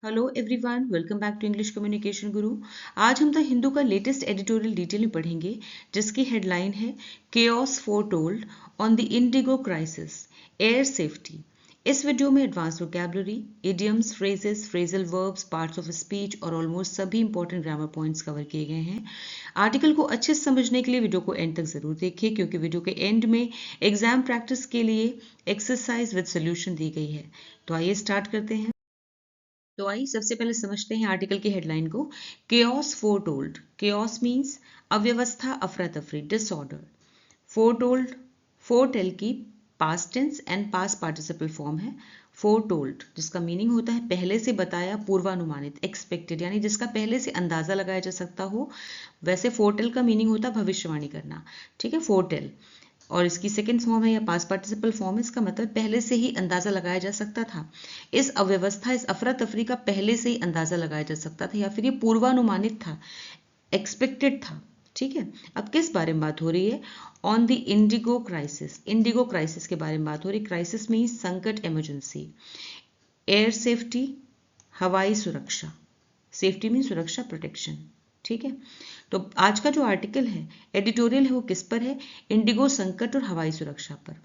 Hello everyone, welcome back to English communication guru. आज हम the Hindu का लेटेस्ट एडिटोरियल डिटेल में पढ़ेंगे, जिसकी हेडलाइन है chaos foretold on the IndiGo crisis, air safety. इस वीडियो में advance vocabulary, idioms, phrases, phrasal verbs, parts of speech और ऑलमोस्ट सभी इंपॉर्टेंट ग्रामर पॉइंट्स कवर किए गए हैं। आर्टिकल को अच्छे से समझने के लिए वीडियो को एंड तक जरूर देखिए, क्योंकि वीडियो के एंड में एग्जाम प्रैक्टिस के लिए एक्सरसाइज विद सोल्यूशन दी गई है। तो आइए स्टार्ट करते हैं। तो आइए सबसे पहले समझते हैं आर्टिकल की हेडलाइन को। Chaos foretold. केओस मीन्स अव्यवस्था, अफरा तफरी, डिसऑर्डर। फोरटोल्ड, फोरटेल की past tense and past participle form है। फोरटोल्ड जिसका मीनिंग होता है पहले से बताया, पूर्वानुमानित, एक्सपेक्टेड, यानी जिसका पहले से अंदाजा लगाया जा सकता हो। वैसे फोरटेल का मीनिंग होता है भविष्यवाणी करना, ठीक है, फोरटेल। और इसकी सेकेंड फॉर्म है या पास्ट पार्टिसिपल फॉर्म है, इसका मतलब पहले से ही अंदाजा लगाया जा सकता था। इस अव्यवस्था, इस अफरा तफरी का पहले से ही अंदाजा लगाया जा सकता था, या फिर ये पूर्वानुमानित था, एक्सपेक्टेड था। ठीक है, अब किस बारे में बात हो रही है? On the IndiGo crisis. Indigo crisis के बारे में बात हो रही। क्राइसिस मीन्स संकट, इमरजेंसी। एयर सेफ्टी, हवाई सुरक्षा। सेफ्टी मीन सुरक्षा, प्रोटेक्शन। ठीक है, तो आज का जो आर्टिकल है, एडिटोरियल है, वो किस पर है? इंडिगो संकट और हवाई सुरक्षा पर।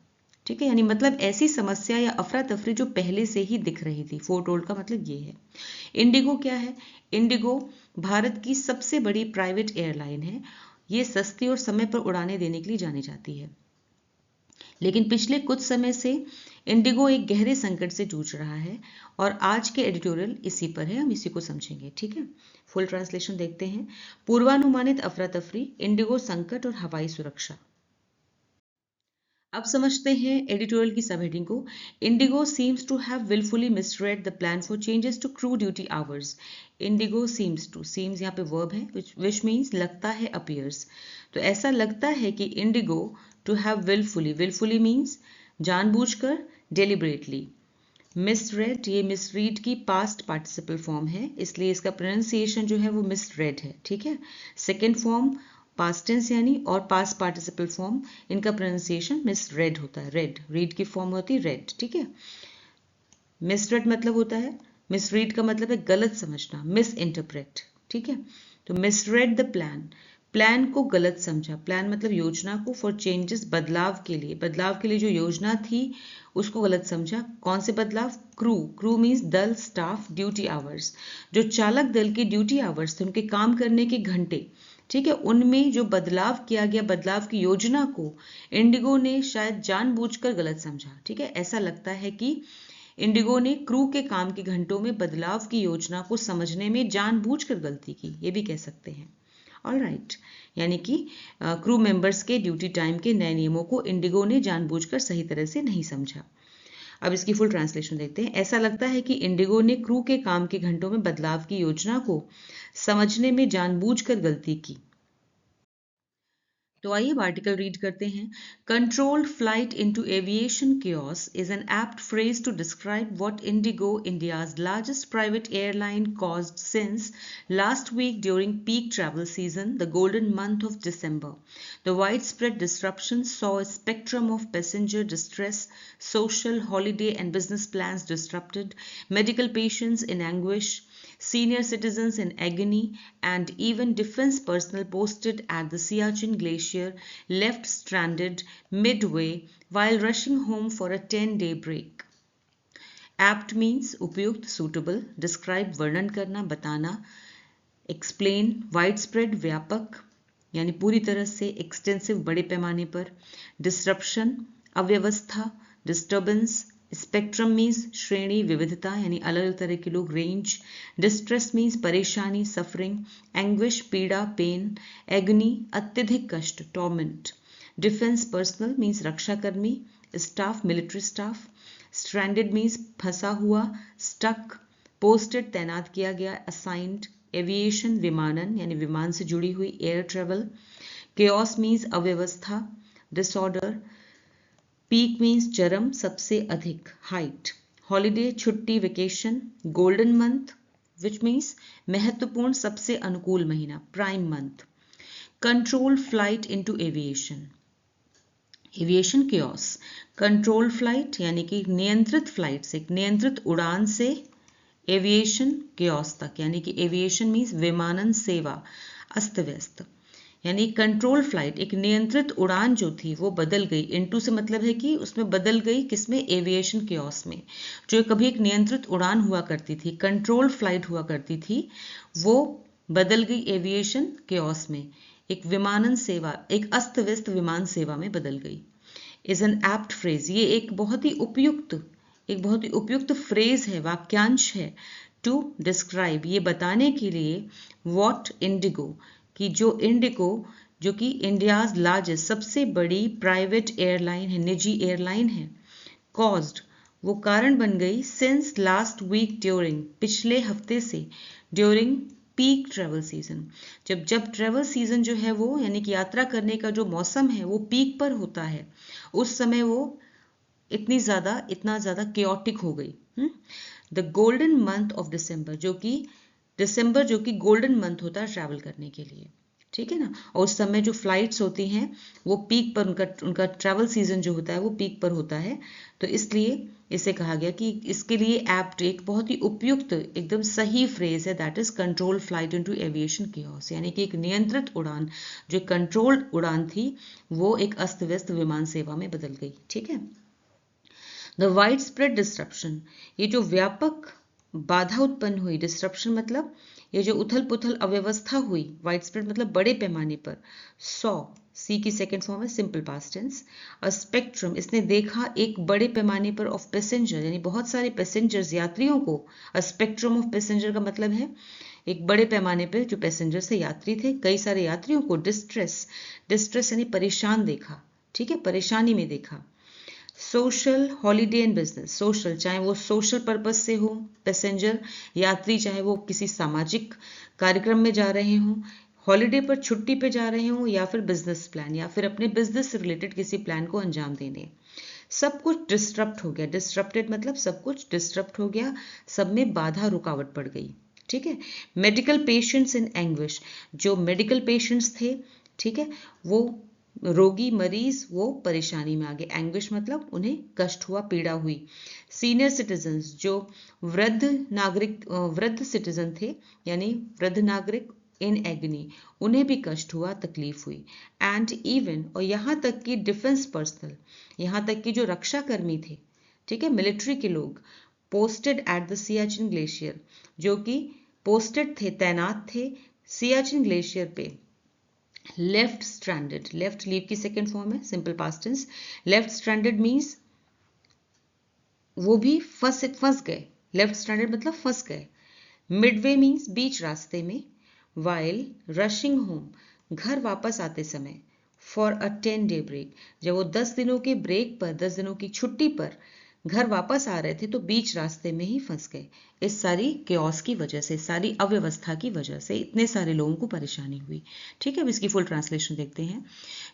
ठीक है, यानी मतलब ऐसी समस्या या अफरा तफरी जो पहले से ही दिख रही थी। फोरटोल्ड का मतलब ये है। इंडिगो क्या है? इंडिगो भारत की सबसे बड़ी प्राइवेट एयरलाइन है। ये सस्ती और समय पर उड़ानें देने के लिए जानी जाती है। लेकिन पिछले कुछ समय से इंडिगो एक गहरे संकट से जूझ रहा है, और आज के एडिटोरियल इसी पर है, हम इसी को समझेंगे। ठीक है, फुल ट्रांसलेशन देखते हैं। पूर्वानुमानित अफरा तफरी, इंडिगो संकट और हवाई सुरक्षा। अब समझते हैं एडिटोरियल की सब हेडिंग को। IndiGo seems to have wilfully misread the plan for changes to crew duty hours. IndiGo seems to, seems यहाँ पे वर्ब है, विच मीन्स लगता है, अपीयर्स। तो ऐसा लगता है कि IndiGo to have wilfully, wilfully means जानबूझकर, डेलिबरेटली। मिसरेड, ये मिसरीड की पास्ट पार्टिसिपल फॉर्म है, इसलिए इसका प्रोनाउंसिएशन जो है वो मिसरेड है। ठीक है, सेकेंड फॉर्म पास्ट टेंस यानी, और पास्ट पार्टिसिपल फॉर्म, इनका प्रोनाउंसिएशन मिसरेड होता है। रेड, रीड की फॉर्म होती है रेड। ठीक है, मिसरेड मतलब होता है, मिसरीड का मतलब है गलत समझना, मिस इंटरप्रेट। ठीक है, तो मिसरेड द प्लान, प्लान को गलत समझा। प्लान मतलब योजना को, फॉर चेंजेस, बदलाव के लिए, बदलाव के लिए जो योजना थी उसको गलत समझा। कौन से बदलाव? क्रू, क्रू मीन्स दल, स्टाफ, ड्यूटी आवर्स, जो चालक दल के ड्यूटी आवर्स थे, उनके काम करने के घंटे, ठीक है, उनमें जो बदलाव किया गया, बदलाव की योजना को इंडिगो ने शायद जानबूझकर गलत समझा। ठीक है, ऐसा लगता है कि इंडिगो ने क्रू के काम के घंटों में बदलाव की योजना को समझने में जानबूझकर गलती की, ये भी कह सकते हैं। ऑल राइट, यानी कि क्रू मेंबर्स के ड्यूटी टाइम के नए नियमों को इंडिगो ने जानबूझकर सही तरह से नहीं समझा। अब इसकी फुल ट्रांसलेशन देखते हैं। ऐसा लगता है कि इंडिगो ने क्रू के काम के घंटों में बदलाव की योजना को समझने में जानबूझकर गलती की। तो आइए आर्टिकल रीड करते हैं। Controlled flight into aviation chaos is an apt phrase to describe what Indigo, India's largest private airline, caused since last week during peak travel season, the golden month of December. The widespread disruption saw a spectrum of passenger distress, social, holiday and business plans disrupted, medical patients in anguish, senior citizens in agony, and even defense personnel posted at the Siachen Glacier left stranded midway while rushing home for a 10-day break. Apt means उपयुक्त, suitable, describe वर्णन करना, बताना, explain widespread व्यापक यानी पूरी तरह से, extensive बड़े पैमाने पर, disruption अव्यवस्था, disturbance, स्पेक्ट्रम मीन्स श्रेणी, विविधता यानी अलग अलग तरह के लोग, रेंज, डिस्ट्रेस मीन्स परेशानी, सफरिंग, एंग्विश पीड़ा, पेन, एग्नी अत्यधिक कष्ट, टॉर्मेंट, डिफेंस पर्सनल मीन्स रक्षाकर्मी, staff military staff, stranded means फंसा हुआ, स्टक, पोस्टेड तैनात किया गया, असाइंड, एविएशन विमानन यानी विमान से जुड़ी हुई, एयर ट्रेवल, केओस मीन्स अव्यवस्था, डिसऑर्डर, पीक मीन्स चरम, सबसे अधिक, हाइट, हॉलीडे छुट्टी, vacation, golden month which means महत्वपूर्ण, सबसे अनुकूल महीना, prime month, control flight into aviation, aviation chaos, control flight यानी कि नियंत्रित फ्लाइट से, नियंत्रित उड़ान से एविएशन केओस तक, यानी कि एविएशन मीन्स विमानन सेवा अस्त व्यस्त, यानी कंट्रोल फ्लाइट एक नियंत्रित उड़ान जो थी वो बदल गई। इनटू से मतलब है कि उसमें बदल गई किसमें, एविएशन केओस में। जो कभी एक नियंत्रित उड़ान हुआ करती थी, कंट्रोल फ्लाइट हुआ करती थी, वो बदल गई एविएशन केओस में, एक विमानन सेवा, एक अस्त व्यस्त विमान सेवा में बदल गई। इज एन एप्ट फ्रेज, ये एक बहुत ही उपयुक्त फ्रेज है, वाक्यांश है। टू डिस्क्राइब, ये बताने के लिए, व्हाट इंडिगो, कि जो इंडिगो, जो कि इंडियाज लार्जेस्ट सबसे बड़ी प्राइवेट एयरलाइन है, निजी एयरलाइन है, कॉज्ड, वो कारण बन गई, सिंस लास्ट वीक ड्यूरिंग, पिछले हफ्ते से, ड्यूरिंग पीक ट्रेवल सीजन, जब ट्रेवल सीजन जो है वो, यानी कि यात्रा करने का जो मौसम है वो पीक पर होता है, उस समय वो इतना ज़्यादा केओटिक हो गई। The golden month of December, दिसंबर जो कि गोल्डन मंथ होता है ट्रैवल करने के लिए, ठीक है ना। और उस समय जो फ्लाइट्स होती हैं वो पीक पर, उनका ट्रैवल सीजन जो होता है वो पीक पर होता है, तो इसलिए इसे कहा गया कि इसके लिए एप्ट, एक बहुत ही उपयुक्त, एकदम सही फ्रेज है, that is control flight into aviation chaos, यानी कि एक नियंत्रित उड़ान, जो कंट्रोल्ड उड़ान थी, वो एक अस्त व्यस्त विमान सेवा में बदल गई, ठीक है। द वाइड स्प्रेड डिस्ट्रप्शन, ये जो व्यापक बाधा उत्पन्न हुई, डिस्ट्रप्शन मतलब ये जो उथल पुथल अव्यवस्था हुई, वाइड स्प्रेड मतलब बड़े पैमाने पर, सॉ, सी की सेकेंड फॉर्म है simple past tense, a spectrum, इसने देखा एक बड़े पैमाने पर, ऑफ पैसेंजर, यानी बहुत सारे पैसेंजर्स, यात्रियों को, अ स्पेक्ट्रम ऑफ पैसेंजर का मतलब है एक बड़े पैमाने पर जो पैसेंजर से यात्री थे, कई सारे यात्रियों को डिस्ट्रेस यानी परेशान देखा, ठीक है, परेशानी में देखा। Social holiday and business, social चाहे वो सोशल पर्पस से हो, पैसेंजर यात्री चाहे वो किसी सामाजिक कार्यक्रम में जा रहे हों, हॉलीडे पर छुट्टी पे जा रहे हों, या फिर बिजनेस प्लान, या फिर अपने बिजनेस से रिलेटेड किसी प्लान को अंजाम देने, सब कुछ डिस्टर्ब हो गया। डिस्टर्बटेड मतलब सब कुछ डिस्टर्ब हो गया, सब में बाधा रुकावट पड़ गई, ठीक है। मेडिकल पेशेंट्स इन एंग्विश, जो मेडिकल पेशेंट्स थे, ठीक है, वो रोगी मरीज वो परेशानी में आ गए, एंग्विश मतलब उन्हें कष्ट हुआ, पीड़ा हुई। सीनियर सिटीजन्स, जो वृद्ध सिटीजन थे, यानी वृद्ध नागरिक, इन एग्नी, उन्हें भी कष्ट हुआ, तकलीफ हुई। एंड इवन, और यहाँ तक कि डिफेंस पर्सनल, यहाँ तक कि जो रक्षा कर्मी थे, ठीक है, मिलिट्री के लोग, posted at the Siachen glacier, जो कि पोस्टेड थे, तैनात थे सियाचिन ग्लेशियर पे, लेफ्ट स्ट्रैंडेड, लेफ्ट लीव की सेकेंड फॉर्म है simple past tense, left stranded means वो भी फंस गए, लेफ्ट स्ट्रैंडेड मतलब फंस गए। मिडवे मीन्स बीच रास्ते में, वाइल रशिंग होम, घर वापस आते समय, फॉर अ 10-day ब्रेक, जब वो 10 दिनों के ब्रेक पर, 10 दिनों की छुट्टी पर घर वापस आ रहे थे तो बीच रास्ते में ही फंस गए। इस सारी केओस की वजह से, सारी अव्यवस्था की वजह से इतने सारे लोगों को परेशानी हुई, ठीक है। अब इसकी फुल ट्रांसलेशन देखते हैं।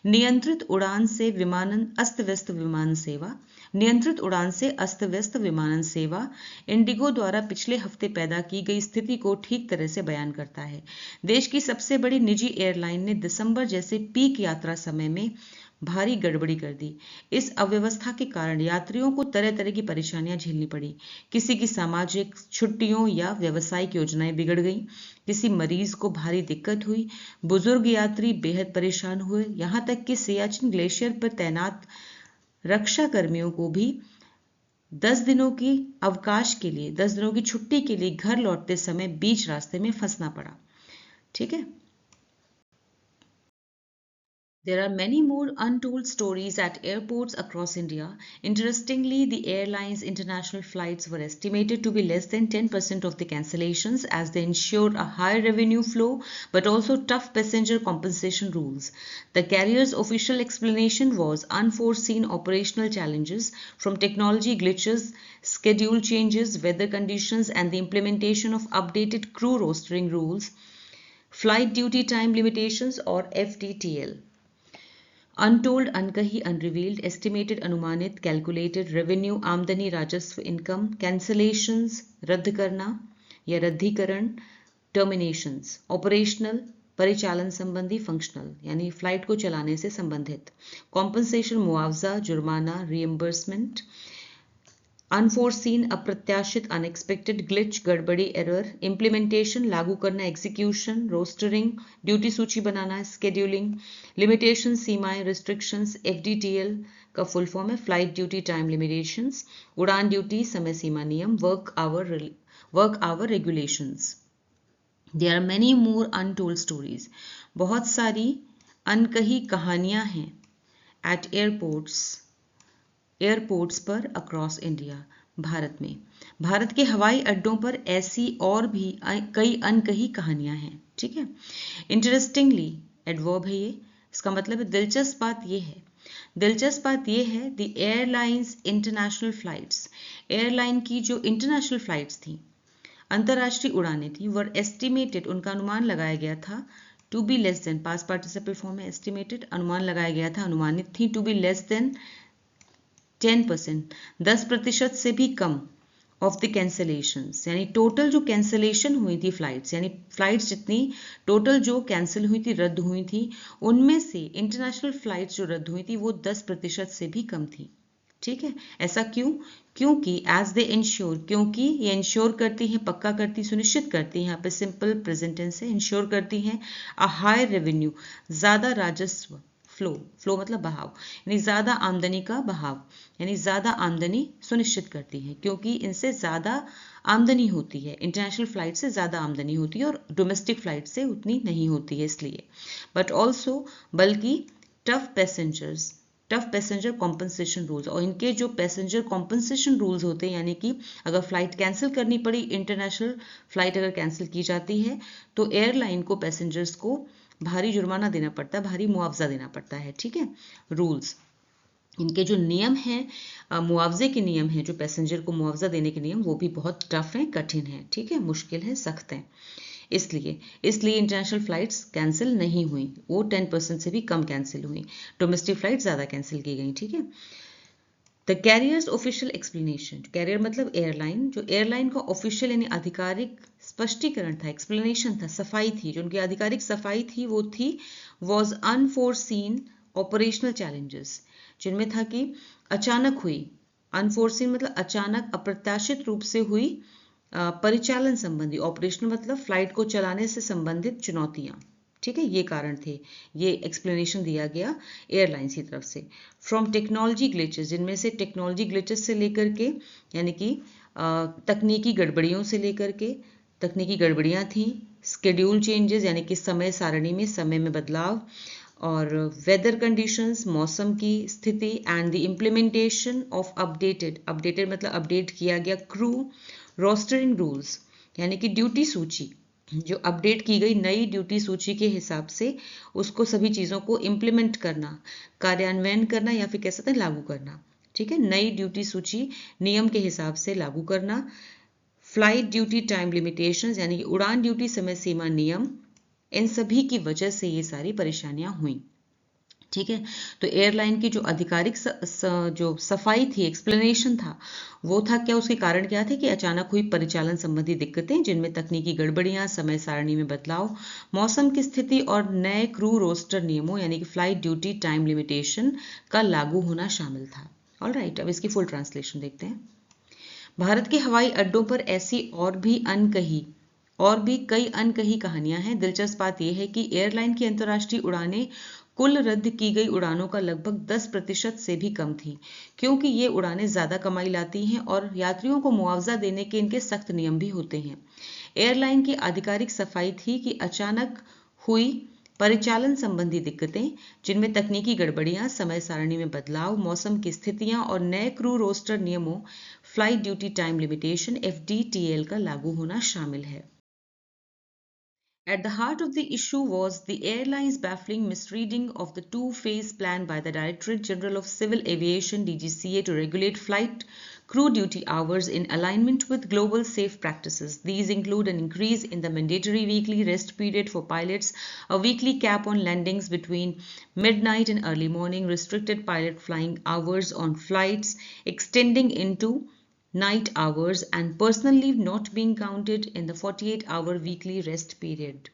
नियंत्रित उड़ान से विमानन अस्त व्यस्त विमान सेवा, नियंत्रित उड़ान से अस्त व्यस्त विमानन सेवा इंडिगो द्वारा पिछले हफ्ते पैदा की गई स्थिति को ठीक तरह से बयान करता है। देश की सबसे बड़ी निजी एयरलाइन ने दिसंबर जैसे पीक यात्रा समय में भारी गड़बड़ी कर दी। इस अव्यवस्था के कारण यात्रियों को तरह तरह की परेशानियां झेलनी पड़ी। किसी की सामाजिक छुट्टियों या व्यावसायिक योजनाएं बिगड़ गईं, किसी मरीज को भारी दिक्कत हुई, बुजुर्ग यात्री बेहद परेशान हुए, यहाँ तक कि सियाचिन ग्लेशियर पर तैनात रक्षा कर्मियों को भी 10 दिनों की अवकाश के लिए, 10 दिनों की छुट्टी के लिए घर लौटते समय बीच रास्ते में फंसना पड़ा, ठीक है। There are many more untold stories at airports across India. Interestingly, the airline's international flights were estimated to be less than 10% of the cancellations, as they ensure a high revenue flow but also tough passenger compensation rules. The carrier's official explanation was unforeseen operational challenges from technology glitches, schedule changes, weather conditions, and the implementation of updated crew rostering rules, flight duty time limitations or FDTL. Untold, अनकही, unrevealed, estimated, अनुमानित, calculated, revenue, आमदनी, राजस्व, income, cancellations, रद्द करना या रद्दीकरण, terminations, operational, परिचालन संबंधी, फंक्शनल यानी फ्लाइट को चलाने से संबंधित, कॉम्पनसेशन, मुआवजा, जुर्माना, रीएम्बर्समेंट, अनफोर्सीन अप्रत्याशित अनएक्सपेक्टेड, ग्लिच गड़बड़ी एरर, इम्प्लीमेंटेशन लागू करना, एग्जीक्यूशन रोस्टरिंग ड्यूटी सूची बनाना, स्केड्यूलिंग, लिमिटेशन सीमाएं रिस्ट्रिक्शंस, एफडीटीएल का फुल फॉर्म है फ्लाइट ड्यूटी टाइम लिमिटेशंस, उड़ान ड्यूटी समय सीमा नियम, work hour regulations. There are many more untold stories, बहुत सारी अनकही कहानियां हैं एट एयरपोर्ट्स पर अक्रॉस इंडिया, भारत में, भारत के हवाई अड्डों पर ऐसी और भी कई अनकही कहानियां हैं। ठीक है, इंटरेस्टिंगली एडवर्ब है ये, इसका मतलब है दिलचस्प बात ये है, दिलचस्प बात ये है the airlines international flights, airline की जो इंटरनेशनल फ्लाइट्स थी, अंतर्राष्ट्रीय उड़ानें थी, वर एस्टिमेटेड, उनका अनुमान लगाया गया था, to be less than, past participle form में एस्टिमेटेड, अनुमान लगाया गया था, अनुमानित थी, टू बी लेस देन 10%, 10% से भी कम ऑफ द कैंसलेशंस, यानी टोटल जो कैंसलेशन हुई थी फ्लाइट्स, यानी फ्लाइट्स जितनी टोटल जो कैंसिल हुई थी, रद्द हुई थी, उनमें से इंटरनेशनल फ्लाइट्स जो रद्द हुई थी वो 10% से भी कम थी। ठीक है, ऐसा क्यों? क्योंकि एज दे इंश्योर, क्योंकि ये इंश्योर करती हैं, पक्का करती, सुनिश्चित करती हैं, यहाँ पे सिंपल प्रेजेंट टेंस है, इंश्योर करती हैं अ हाई रेवेन्यू, ज्यादा राजस्व, फ्लो मतलब बहाव, यानी ज्यादा आमदनी का बहाव, यानी ज्यादा आमदनी सुनिश्चित करती है, क्योंकि इनसे ज्यादा आमदनी होती है, इंटरनेशनल फ्लाइट से ज्यादा आमदनी होती है और डोमेस्टिक फ्लाइट से उतनी नहीं होती है, इसलिए। बट ऑल्सो, बल्कि टफ पैसेंजर कॉम्पनसेशन रूल्स, और इनके जो पैसेंजर कॉम्पनसेशन रूल्स होते हैं, यानी कि अगर फ्लाइट कैंसिल करनी पड़ी, इंटरनेशनल फ्लाइट अगर कैंसिल की जाती है तो एयरलाइन को पैसेंजर्स को भारी जुर्माना देना पड़ता है, भारी मुआवजा देना पड़ता है। ठीक है, रूल्स, इनके जो नियम हैं, मुआवजे के नियम हैं, जो पैसेंजर को मुआवजा देने के नियम, वो भी बहुत टफ हैं, कठिन हैं। ठीक है, मुश्किल है, सख्त हैं, इसलिए इंटरनेशनल फ्लाइट्स कैंसिल नहीं हुई, वो 10% से भी कम कैंसिल हुई, डोमेस्टिक फ्लाइट ज़्यादा कैंसिल की गई। ठीक है, the carriers official explanation, carrier मतलब एयरलाइन, जो एयरलाइन का ऑफिशियल यानी आधिकारिक स्पष्टीकरण था, एक्सप्लेनेशन था, सफाई थी, जो उनकी आधिकारिक सफाई थी वो थी वॉज अनफोर्सीन ऑपरेशनल चैलेंजेस, जिनमें था कि अचानक हुई, अनफोर्सीन मतलब अचानक अप्रत्याशित रूप से हुई परिचालन संबंधी, ऑपरेशनल मतलब फ्लाइट को चलाने से संबंधित चुनौतियां। ठीक है, ये कारण थे, ये एक्सप्लेनेशन दिया गया एयरलाइंस की तरफ से। फ्रॉम टेक्नोलॉजी ग्लिचेस, जिनमें से टेक्नोलॉजी ग्लिचेस से लेकर के, यानी कि तकनीकी गड़बड़ियों से लेकर के, तकनीकी गड़बड़ियां थी, स्केड्यूल चेंजेस यानी कि समय सारणी में समय में बदलाव, और वेदर कंडीशंस मौसम की स्थिति, and the implementation of updated मतलब अपडेट किया गया क्रू रोस्टरिंग रूल्स, यानी कि ड्यूटी सूची, जो अपडेट की गई नई ड्यूटी सूची के हिसाब से उसको सभी चीज़ों को इम्प्लीमेंट करना, कार्यान्वयन करना, या फिर कह सकते हैं लागू करना। ठीक है, नई ड्यूटी सूची नियम के हिसाब से लागू करना, फ्लाइट ड्यूटी टाइम लिमिटेशंस यानी कि उड़ान ड्यूटी समय सीमा नियम, इन सभी की वजह से ये सारी परेशानियां हुई। ठीक है, तो एयरलाइन की जो आधिकारिक जो सफाई थी, एक्सप्लेनेशन था, वो था क्या, उसके कारण क्या थे कि अचानक हुई परिचालन संबंधी दिक्कतें, जिनमें तकनीकी गड़बड़ियां, समय सारणी में बदलाव, मौसम की स्थिति और नए क्रू रोस्टर नियमों यानी कि फ्लाइट ड्यूटी टाइम लिमिटेशन का लागू होना शामिल था। ऑलराइट, अब इसकी फुल ट्रांसलेशन देखते हैं। भारत के हवाई अड्डों पर ऐसी और भी कई अनकही कहानियां हैं। दिलचस्प बात यह है कि एयरलाइन की अंतर्राष्ट्रीय उड़ानें कुल रद्द की गई उड़ानों का लगभग 10% से भी कम थी, क्योंकि ये उड़ानें ज्यादा कमाई लाती हैं और यात्रियों को मुआवजा देने के इनके सख्त नियम भी होते हैं। एयरलाइन की आधिकारिक सफाई थी कि अचानक हुई परिचालन संबंधी दिक्कतें, जिनमें तकनीकी गड़बड़ियां, समय सारणी में बदलाव, मौसम की स्थितियां और नए क्रू रोस्टर नियमों, flight duty time limitation (FDTL) का लागू होना शामिल है। At the heart of the issue was the airline's baffling misreading of the two-phase plan by the Directorate General of Civil Aviation (DGCA) to regulate flight crew duty hours in alignment with global safe practices. These include an increase in the mandatory weekly rest period for pilots, a weekly cap on landings between midnight and early morning, restricted pilot flying hours on flights extending into night hours and personal leave not being counted in the 48-hour weekly rest period.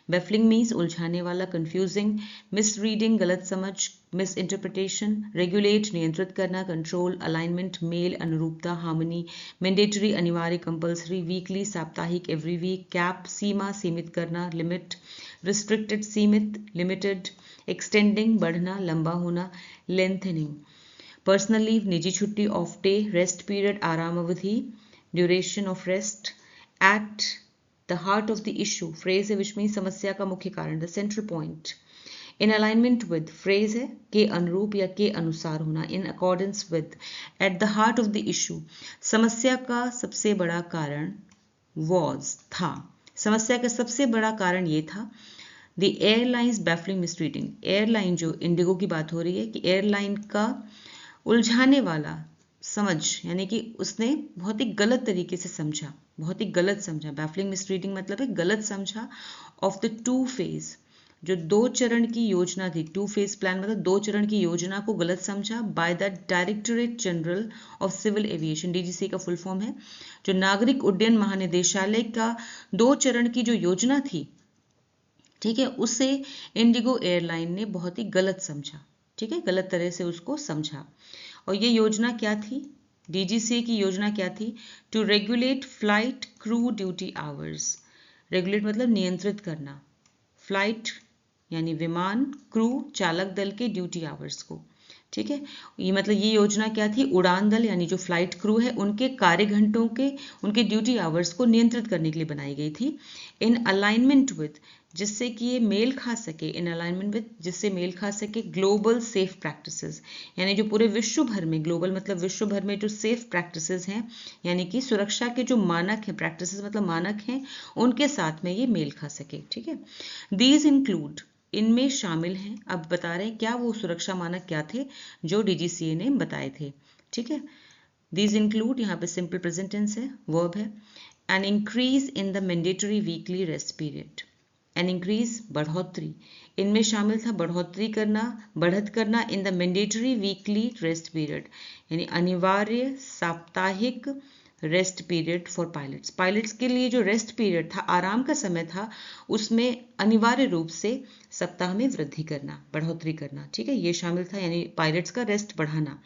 Baffling means उलझाने वाला, confusing, misreading गलत समझ, misinterpretation, regulate नियंत्रित करना, control, alignment, mail, अनुरूपता, harmony, mandatory अनिवार्य compulsory, weekly साप्ताहिक every week, cap सीमा सीमित करना, limit, restricted सीमित, limited, extending बढ़ना लंबा होना, lengthening. पर्सनल लीव निजी छुट्टी, ऑफ डे, रेस्ट पीरियड आराम अवधि, duration of rest. At the heart of the issue phrase है विच मीन समस्या का मुख्य कारण, the central point. In alignment with phrase है के अनुरूप या के अनुसार होना, in accordance with. At the heart of the issue समस्या का सबसे बड़ा कारण वॉज था, समस्या का सबसे बड़ा कारण ये था. The airlines baffling misreading, airline जो इंडिगो की बात हो रही है कि एयरलाइन का उलझाने वाला समझ, यानी कि उसने बहुत ही गलत तरीके से समझा, बहुत ही गलत समझा. बैफलिंग मिसरीडिंग मतलब है गलत समझा. ऑफ द टू फेज, जो दो चरण की योजना थी, टू फेज प्लान मतलब दो चरण की योजना को गलत समझा. By the directorate general of civil aviation, DGC का फुल फॉर्म है, जो नागरिक उड्डयन महानिदेशालय का दो चरण की जो योजना थी, ठीक है, उसे इंडिगो एयरलाइन ने बहुत ही गलत समझा. ठीक है, गलत तरह से उसको समझा. और ये योजना क्या थी, डीजीसी की योजना क्या थी? To regulate flight crew duty hours. Regulate मतलब नियंत्रित करना, फ्लाइट यानी विमान, क्रू चालक दल के ड्यूटी आवर्स को. ठीक है, ये मतलब ये योजना क्या थी, उड़ान दल यानी जो फ्लाइट क्रू है उनके कार्य घंटों के, उनके ड्यूटी आवर्स को नियंत्रित करने के लिए बनाई गई थी. इन अलाइनमेंट विद, जिससे कि ये मेल खा सके, इन अलाइनमेंट विद जिससे मेल खा सके ग्लोबल सेफ प्रैक्टिसेस, यानी जो पूरे विश्व भर में, ग्लोबल मतलब विश्व भर में जो सेफ प्रैक्टिसेस हैं, यानी कि सुरक्षा के जो मानक हैं, प्रैक्टिसेस मतलब मानक हैं, उनके साथ में ये मेल खा सके. ठीक है, दीज इंक्लूड, इनमें शामिल हैं. अब बता रहे हैं क्या वो सुरक्षा मानक क्या थे जो डीजीसीए ने बताए थे. ठीक है, दीज इंक्लूड, यहाँ पे सिंपल प्रेजेंट टेंस है, वर्ब है. An increase in the mandatory weekly rest period, an increase बढ़ोतरी, इनमें शामिल था बढ़ोतरी करना, बढ़त करना, in the mandatory weekly rest period यानी अनिवार्य साप्ताहिक rest period for pilots. Pilots के लिए जो रेस्ट पीरियड था, आराम का समय था, उसमें अनिवार्य रूप से सप्ताह में वृद्धि करना, बढ़ोतरी करना. ठीक है, ये शामिल था, यानी पायलट्स का रेस्ट बढ़ाना.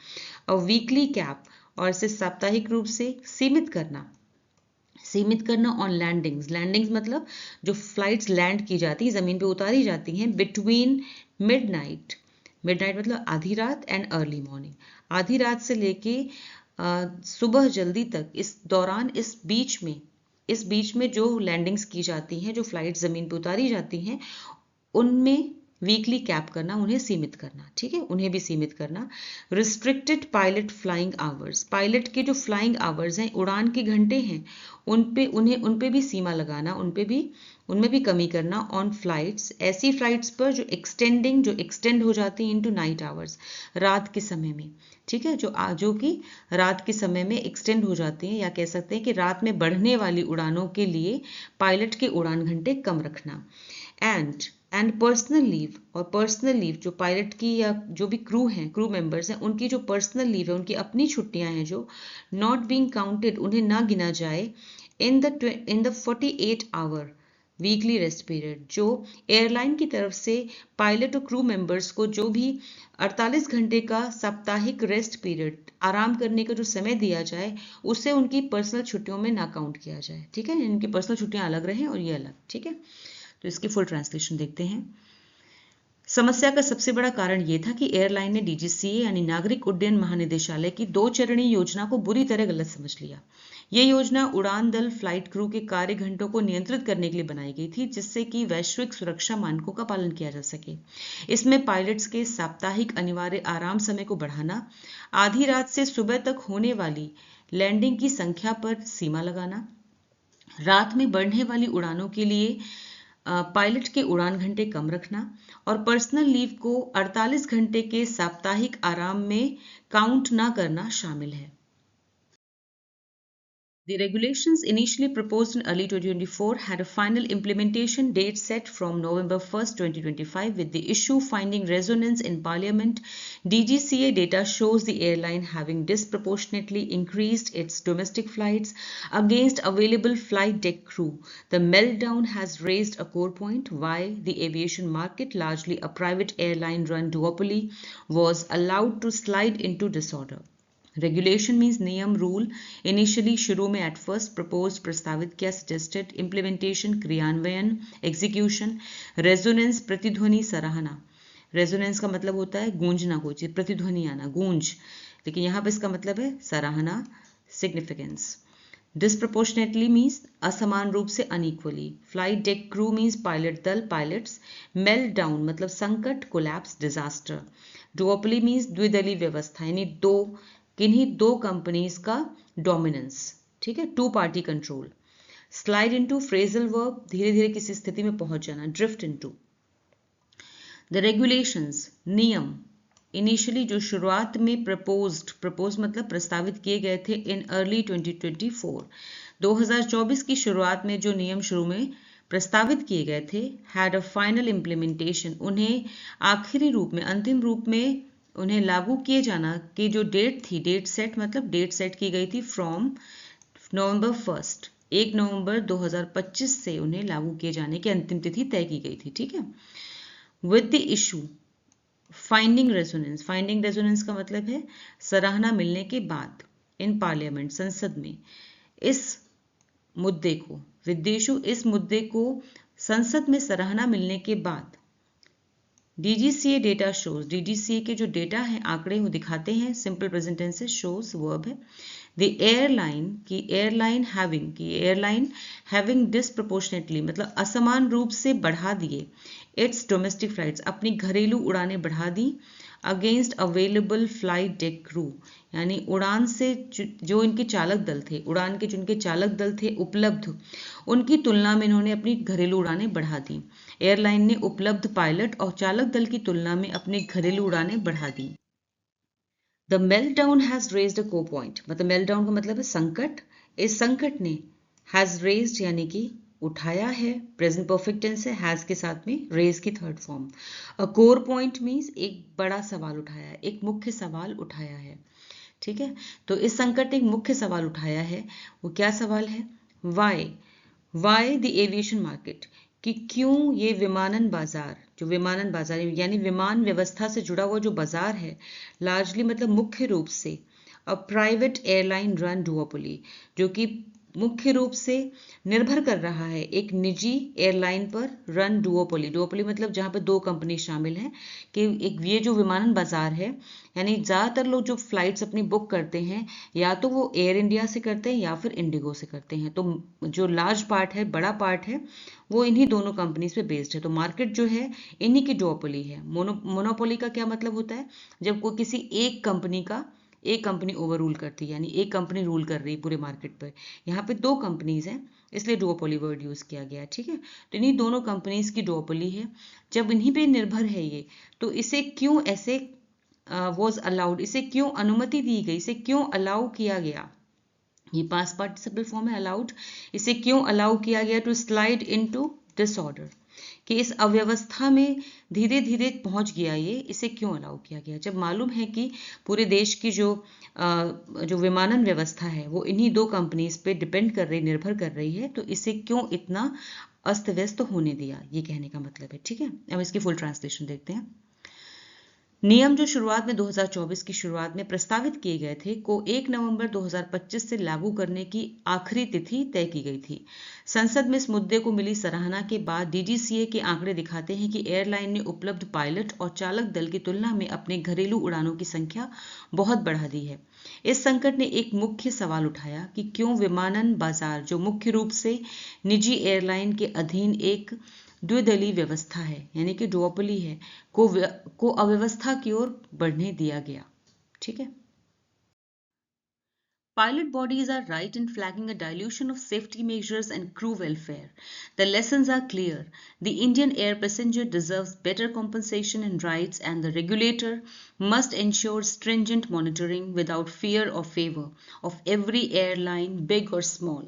और वीकली कैप, और इसे साप्ताहिक रूप से सीमित करना, सीमित करना ऑन लैंडिंग्स. लैंडिंग्स मतलब जो फ्लाइट्स लैंड की जाती हैं, ज़मीन पे उतारी जाती हैं, बिटवीन मिडनाइट, मिडनाइट मतलब आधी रात, एंड अर्ली मॉर्निंग, आधी रात से लेके सुबह जल्दी तक, इस दौरान, इस बीच में जो लैंडिंग्स की जाती हैं, जो फ्लाइट ज़मीन पे उतारी जाती हैं, उनमें वीकली कैप करना, उन्हें सीमित करना. ठीक है, उन्हें भी सीमित करना. Restricted pilot flying hours, pilot के जो फ्लाइंग आवर्स हैं, उड़ान के घंटे हैं, उन पे भी सीमा लगाना, उनमें भी कमी करना. ऑन फ्लाइट्स, ऐसी फ्लाइट्स पर जो एक्सटेंड हो जाती हैं इनटू नाइट आवर्स, रात के समय में. ठीक है, जो कि रात के समय में एक्सटेंड हो जाती हैं, या कह सकते हैं कि रात में बढ़ने वाली उड़ानों के लिए पायलट के उड़ान घंटे कम रखना. एंड पर्सनल लीव, और पर्सनल लीव जो पायलट की या जो भी क्रू हैं, क्रू मेंबर्स हैं, उनकी जो पर्सनल लीव है, उनकी अपनी छुट्टियां हैं जो नॉट बीइंग काउंटेड, उन्हें ना गिना जाए in the 48 hour weekly rest period. जो एयरलाइन की तरफ से पायलट और क्रू मेंबर्स को जो भी 48 घंटे का साप्ताहिक रेस्ट पीरियड, आराम करने का जो समय दिया जाए, उसे उनकी पर्सनल छुट्टियों में ना काउंट किया जाए. ठीक है, इनकी पर्सनल छुट्टियां अलग रहें और ये अलग. ठीक है, तो इसकी फुल ट्रांसलेशन देखते हैं. समस्या का सबसे बड़ा कारण यह था कि एयरलाइन ने डीजीसीए यानी नागरिक उड्डयन महानिदेशालय की दो चरणीय योजना को बुरी तरह गलत समझ लिया. यह योजना उड़ान दल फ्लाइट क्रू के कार्य घंटों को नियंत्रित करने के लिए बनाई गई थी, जिससे कि वैश्विक सुरक्षा मानकों का पालन किया जा सके. इसमें पायलट्स के साप्ताहिक अनिवार्य आराम समय को बढ़ाना, आधी रात से सुबह तक होने वाली लैंडिंग की संख्या पर सीमा लगाना, रात में बढ़ने वाली उड़ानों के लिए पायलट के उड़ान घंटे कम रखना, और पर्सनल लीव को 48 घंटे के साप्ताहिक आराम में काउंट ना करना शामिल है. The regulations initially proposed in early 2024 had a final implementation date set from November 1st, 2025. With the issue finding resonance in Parliament, DGCA data shows the airline having disproportionately increased its domestic flights against available flight deck crew. The meltdown has raised a core point: why the aviation market, largely a private airline-run duopoly, was allowed to slide into disorder. Regulation means नियम rule initially शुरू में at first propose प्रस्तावित किया suggested implementation क्रियान्वयन execution resonance प्रतिध्वनि सराहना resonance का मतलब होता है गूंजना कोई चीज प्रतिध्वनि आना गूंज लेकिन यहाँ पे इसका मतलब है सराहना सिग्निफिकेंस डिस्प्रपोर्शनेटली मीन्स असमान रूप से unequally flight deck crew means pilot दल पायलट्स मेल्ट डाउन मतलब संकट कोलैप्स डिजास्टर डुओपली मीन्स द्विदलीय व्यवस्था यानी किन्हीं दो कंपनीज का डोमिनेंस ठीक है two party control slide into phrasal verb धीरे धीरे किसी स्थिति में पहुंच जाना ड्रिफ्ट इनटू द रेगुलेशंस नियम इनिशियली जो शुरुआत में प्रपोज मतलब प्रस्तावित किए गए थे इन अर्ली 2024 की शुरुआत में जो नियम शुरू में प्रस्तावित किए गए थे हैड अ फाइनल इम्प्लीमेंटेशन उन्हें आखिरी रूप में अंतिम रूप में उन्हें लागू किए जाना की जो डेट थी डेट सेट मतलब डेट सेट की गई थी फ्रॉम नवंबर 1 नवंबर 2025 से उन्हें लागू किए जाने की अंतिम तिथि तय की गई थी ठीक है with the issue finding resonance का मतलब है सराहना मिलने के बाद इन पार्लियामेंट संसद में इस मुद्दे को विदेशु इस मुद्दे को संसद में सराहना मिलने के बाद डीजीसीए डेटा शोज डीजीसीए के जो डेटा है आंकड़े वो दिखाते हैं सिंपल प्रेजेंट टेंस से शोज वर्ब है द एयरलाइन हैविंग डिस्प्रपोर्शनेटली मतलब असमान रूप से बढ़ा दिए इट्स डोमेस्टिक फ्लाइट्स अपनी घरेलू उड़ानें बढ़ा दी against available flight deck crew यानी उड़ान से जो इनके चालक दल थे उड़ान के जिनके चालक दल थे उपलब्ध उनकी तुलना में इन्होंने अपनी घरेलू उड़ानें बढ़ा दी एयरलाइन ने उपलब्ध पायलट और चालक दल की तुलना में अपनी घरेलू उड़ानें बढ़ा दी द मेल्टडाउन हैज रेज्ड अ को पॉइंट मतलब मेल्टडाउन का मतलब है संकट इस संकट ने हैज रेज्ड यानी कि उठाया है प्रेजेंट परफेक्ट टेंस है हैज के साथ में रेज की third form a core point means एक बड़ा सवाल उठाया है एक मुख्य सवाल उठाया है ठीक है तो इस संकट ने एक मुख्य सवाल उठाया है वो क्या सवाल है वाई द एविएशन मार्केट कि क्यों ये विमानन बाजार यानी विमान व्यवस्था से जुड़ा हुआ जो बाजार है लार्जली मतलब मुख्य रूप से a private airline run duopoly जो कि मुख्य रूप से निर्भर कर रहा है एक निजी एयरलाइन पर रन डुओपोली मतलब जहां पर दो कंपनी शामिल हैं कि एक ये जो विमानन बाजार है यानी ज़्यादातर लोग जो फ्लाइट्स अपनी बुक करते हैं या तो वो एयर इंडिया से करते हैं या फिर इंडिगो से करते हैं तो जो लार्ज पार्ट है बड़ा पार्ट है वो इन्हीं दोनों कंपनीज पे बेस्ड है तो मार्केट जो है इन्हीं की डुओपोली है मोनोपोली का क्या मतलब होता है जब कोई किसी एक कंपनी ओवर रूल करती है यानी एक कंपनी रूल कर रही है पूरे मार्केट पर यहाँ पे दो कंपनीज हैं इसलिए डुओपोली वर्ड यूज किया गया ठीक है तो इन्हीं दोनों कंपनीज की डुओपोली है जब इन्हीं पे निर्भर है ये तो इसे क्यों ऐसे वॉज अलाउड इसे क्यों अनुमति दी गई इसे क्यों अलाउ किया गया ये पास्ट पार्टिसिपल फॉर्म है अलाउड इसे क्यों अलाउ किया गया टू स्लाइड इनटू डिसऑर्डर कि इस अव्यवस्था में धीरे धीरे पहुंच गया ये इसे क्यों अलाउ किया गया जब मालूम है कि पूरे देश की जो विमानन व्यवस्था है वो इन्हीं दो कंपनीज पे डिपेंड कर रही निर्भर कर रही है तो इसे क्यों इतना अस्त व्यस्त होने दिया ये कहने का मतलब है ठीक है अब इसकी फुल ट्रांसलेशन देखते हैं नियम जो शुरुआत में 2024 की शुरुआत में प्रस्तावित किए गए थे को 1 नवंबर 2025 से लागू करने की आखिरी तिथि तय की गई थी संसद में इस मुद्दे को मिली सराहना के बाद डीजीसीए के आंकड़े दिखाते हैं कि एयरलाइन ने उपलब्ध पायलट और चालक दल की तुलना में अपने घरेलू उड़ानों की संख्या बहुत बढ़ा दी है इस संकट ने एक मुख्य सवाल उठाया कि क्यों विमानन बाजार जो मुख्य रूप से निजी एयरलाइन के अधीन एक द्विदलीय व्यवस्था है यानी कि डुओपोली है को अव्यवस्था की ओर बढ़ने दिया गया ठीक है Pilot bodies are right in flagging a dilution of safety measures and crew welfare. The lessons are clear. The Indian air passenger deserves better compensation and rights, and the regulator must ensure stringent monitoring without fear or favor of every airline, big or small.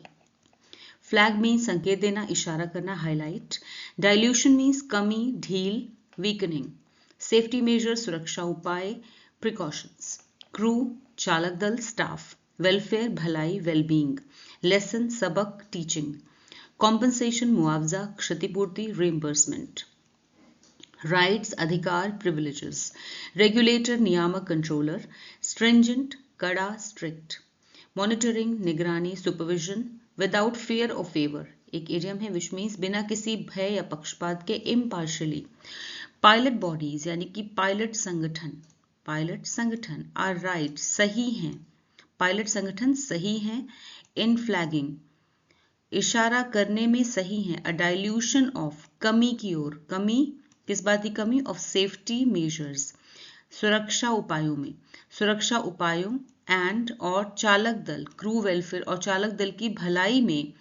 Flag means संकेत देना, इशारा करना, highlight. Dilution means कमी, ढील, weakening. Safety measures, सुरक्षा उपाय, precautions. Crew, चालक दल, staff. Welfare, भलाई, well-being. Lesson, सबक, teaching. Compensation, मुआवजा, क्षतिपूर्ति, reimbursement. Rights, अधिकार, privileges. Regulator, नियामक, controller. Stringent, कड़ा, strict. Monitoring, निगरानी, supervision. Without fear or favor, एक idiom है which means बिना किसी भय या पक्षपात के, impartially. Pilot bodies यानी कि पायलट संगठन are right, सही हैं. पायलट संगठन सही हैं. In flagging, इशारा करने में सही हैं. A dilution of, कमी की ओर. कमी, किस बात की कमी? Of safety measures, सुरक्षा उपायों में. सुरक्षा उपायों एंड और चालक दल, क्रू वेलफेयर और चालक दल की भलाई में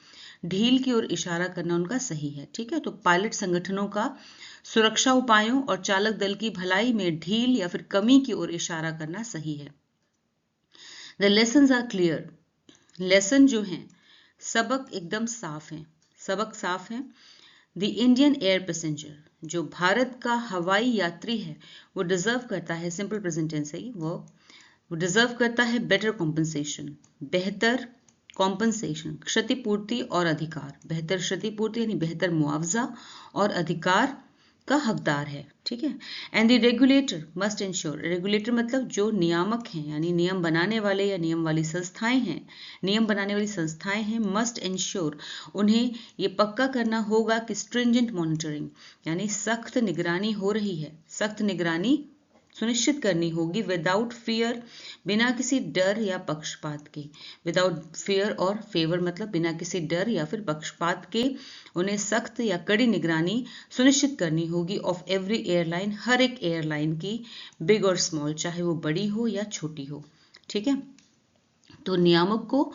ढील की ओर इशारा करना उनका सही है. ठीक है, तो पायलट संगठनों का सुरक्षा उपायों और चालक दल की भलाई में ढील या फिर कमी की ओर इशारा करना सही है. The lessons are clear. Lesson जो हैं, सबक एकदम साफ हैं. सबक साफ है. द इंडियन एयर पैसेंजर, जो भारत का हवाई यात्री है, वो डिजर्व करता है, सिंपल प्रेजेंट टेंस है वो डिजर्व करता है बेटर कॉम्पनसेशन, बेहतर कॉम्पनसेशन, क्षतिपूर्ति और अधिकार. बेहतर क्षतिपूर्ति यानी बेहतर मुआवजा और अधिकार का हकदार है. ठीक है. And the regulator must ensure. Regulator मतलब जो नियामक हैं, यानी नियम बनाने वाले या नियम वाली संस्थाएं हैं, नियम बनाने वाली संस्थाएं हैं, मस्ट इंश्योर, उन्हें ये पक्का करना होगा कि स्ट्रिंजेंट मॉनिटरिंग यानी सख्त निगरानी हो रही है. सख्त निगरानी सुनिश्चित करनी होगी. विदाउट फियर, बिना किसी डर या पक्षपात के. विदाउट फियर और फेवर मतलब बिना किसी डर या फिर पक्षपात के उन्हें सख्त या कड़ी निगरानी सुनिश्चित करनी होगी. ऑफ एवरी एयरलाइन, हर एक एयरलाइन की, बिग और स्मॉल, चाहे वो बड़ी हो या छोटी हो. ठीक है. तो नियामक को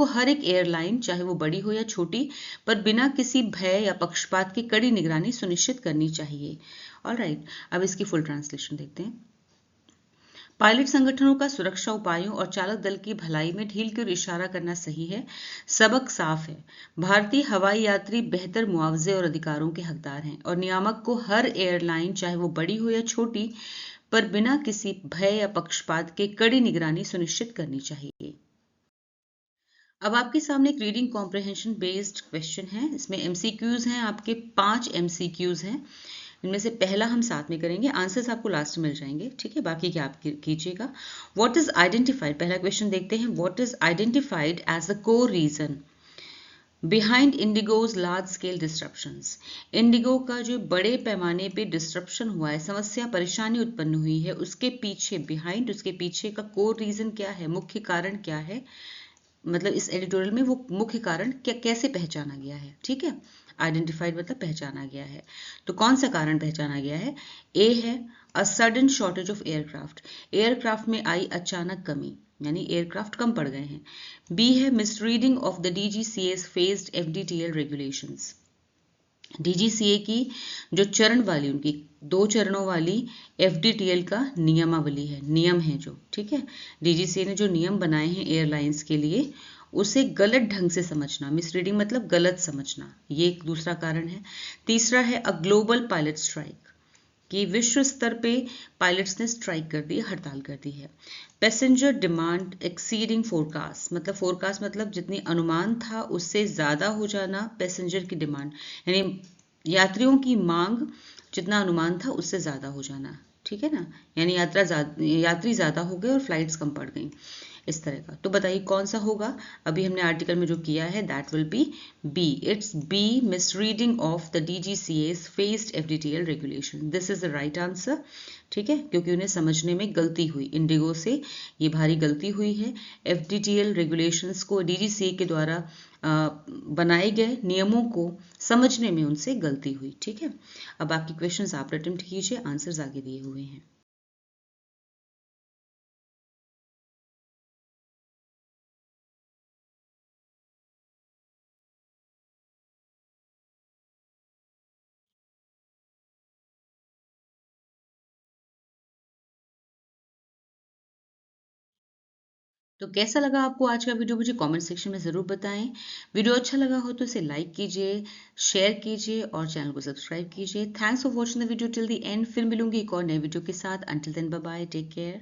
हर एक एयरलाइन, चाहे वो बड़ी हो या छोटी, पर बिना किसी भय या पक्षपात की कड़ी निगरानी सुनिश्चित करनी चाहिए. ऑलराइट, अब इसकी फुल ट्रांसलेशन देखते हैं. पायलट संगठनों का सुरक्षा उपायों और चालक दल की भलाई में ढील की ओर इशारा करना सही है. सबक साफ है. भारतीय हवाई यात्री बेहतर मुआवजे और अधिकारों के हकदार हैं और नियामक को हर एयरलाइन, चाहे वो बड़ी हो या छोटी, पर बिना किसी भय या पक्षपात के कड़ी निगरानी सुनिश्चित करनी चाहिए. अब आपके सामने एक रीडिंग कॉम्प्रिहेंशन बेस्ड क्वेश्चन है. इसमें एमसीक्यूज हैं, आपके 5 एमसीक्यूज हैं. इनमें से पहला हम साथ में करेंगे, आंसर्स आपको लास्ट में मिल जाएंगे. ठीक है, बाकी क्या आप कीजिएगा. व्हाट इज आइडेंटिफाइड, पहला क्वेश्चन देखते हैं. What is identified as the core reason behind IndiGo's large scale disruptions. IndiGo का जो बड़े पैमाने पे डिस्ट्रप्शन हुआ है, समस्या परेशानी उत्पन्न हुई है, उसके पीछे, बिहाइंड उसके पीछे का कोर रीजन क्या है, मुख्य कारण क्या है, मतलब इस एडिटोरियल में वो मुख्य कारण कैसे पहचाना गया है. ठीक है, आइडेंटिफाइड मतलब पहचाना गया है. तो कौन सा कारण पहचाना गया है? ए है a sudden shortage of aircraft. Aircraft में आई अचानक कमी, यानी एयरक्राफ्ट कम पड़ गए हैं. बी है misreading of the DGCA's phased FDTL regulations. DGCA की जो चरण वाली, उनकी 2 चरणों वाली एफडीटीएल का नियमावली है, नियम है जो. ठीक है, डीजीसीए ने जो नियम बनाए हैं एयरलाइंस के लिए, उसे गलत ढंग से समझना, मिसरीडिंग मतलब गलत समझना, ये एक दूसरा कारण है. तीसरा है अ ग्लोबल पायलट स्ट्राइक, कि विश्व स्तर पे पायलट्स ने स्ट्राइक कर दी, हड़ताल कर दी है. पैसेंजर डिमांड एक्सीडिंग फोरकास्ट, मतलब फोरकास्ट मतलब जितनी अनुमान था उससे ज्यादा हो जाना पैसेंजर की डिमांड, यानी यात्रियों की मांग जितना अनुमान था उससे ज्यादा हो जाना. ठीक है ना, यानी यात्री ज्यादा हो गए और फ्लाइट्स कम पड़ गई, इस तरह का. तो बताइए कौन सा होगा. अभी हमने आर्टिकल में जो किया है that will be B. It's B, misreading of the DGCA's phased FDTL regulation. This is the right answer. ठीक है, क्योंकि उन्हें समझने में गलती हुई, इंडिगो से ये भारी गलती हुई है. एफडीटीएल रेगुलेशंस को डीजीसीए के द्वारा बनाए गए नियमों को समझने में उनसे गलती हुई. ठीक है, अब बाकी क्वेश्चंस आप अटेम्प्ट कीजिए, आंसर्स आगे दिए हुए हैं. तो कैसा लगा आपको आज का वीडियो, मुझे कमेंट सेक्शन में ज़रूर बताएं। वीडियो अच्छा लगा हो तो इसे लाइक कीजिए, शेयर कीजिए और चैनल को सब्सक्राइब कीजिए। Thanks for watching the video till the end. फिर मिलूंगी एक और नए वीडियो के साथ। Until then bye bye, take care.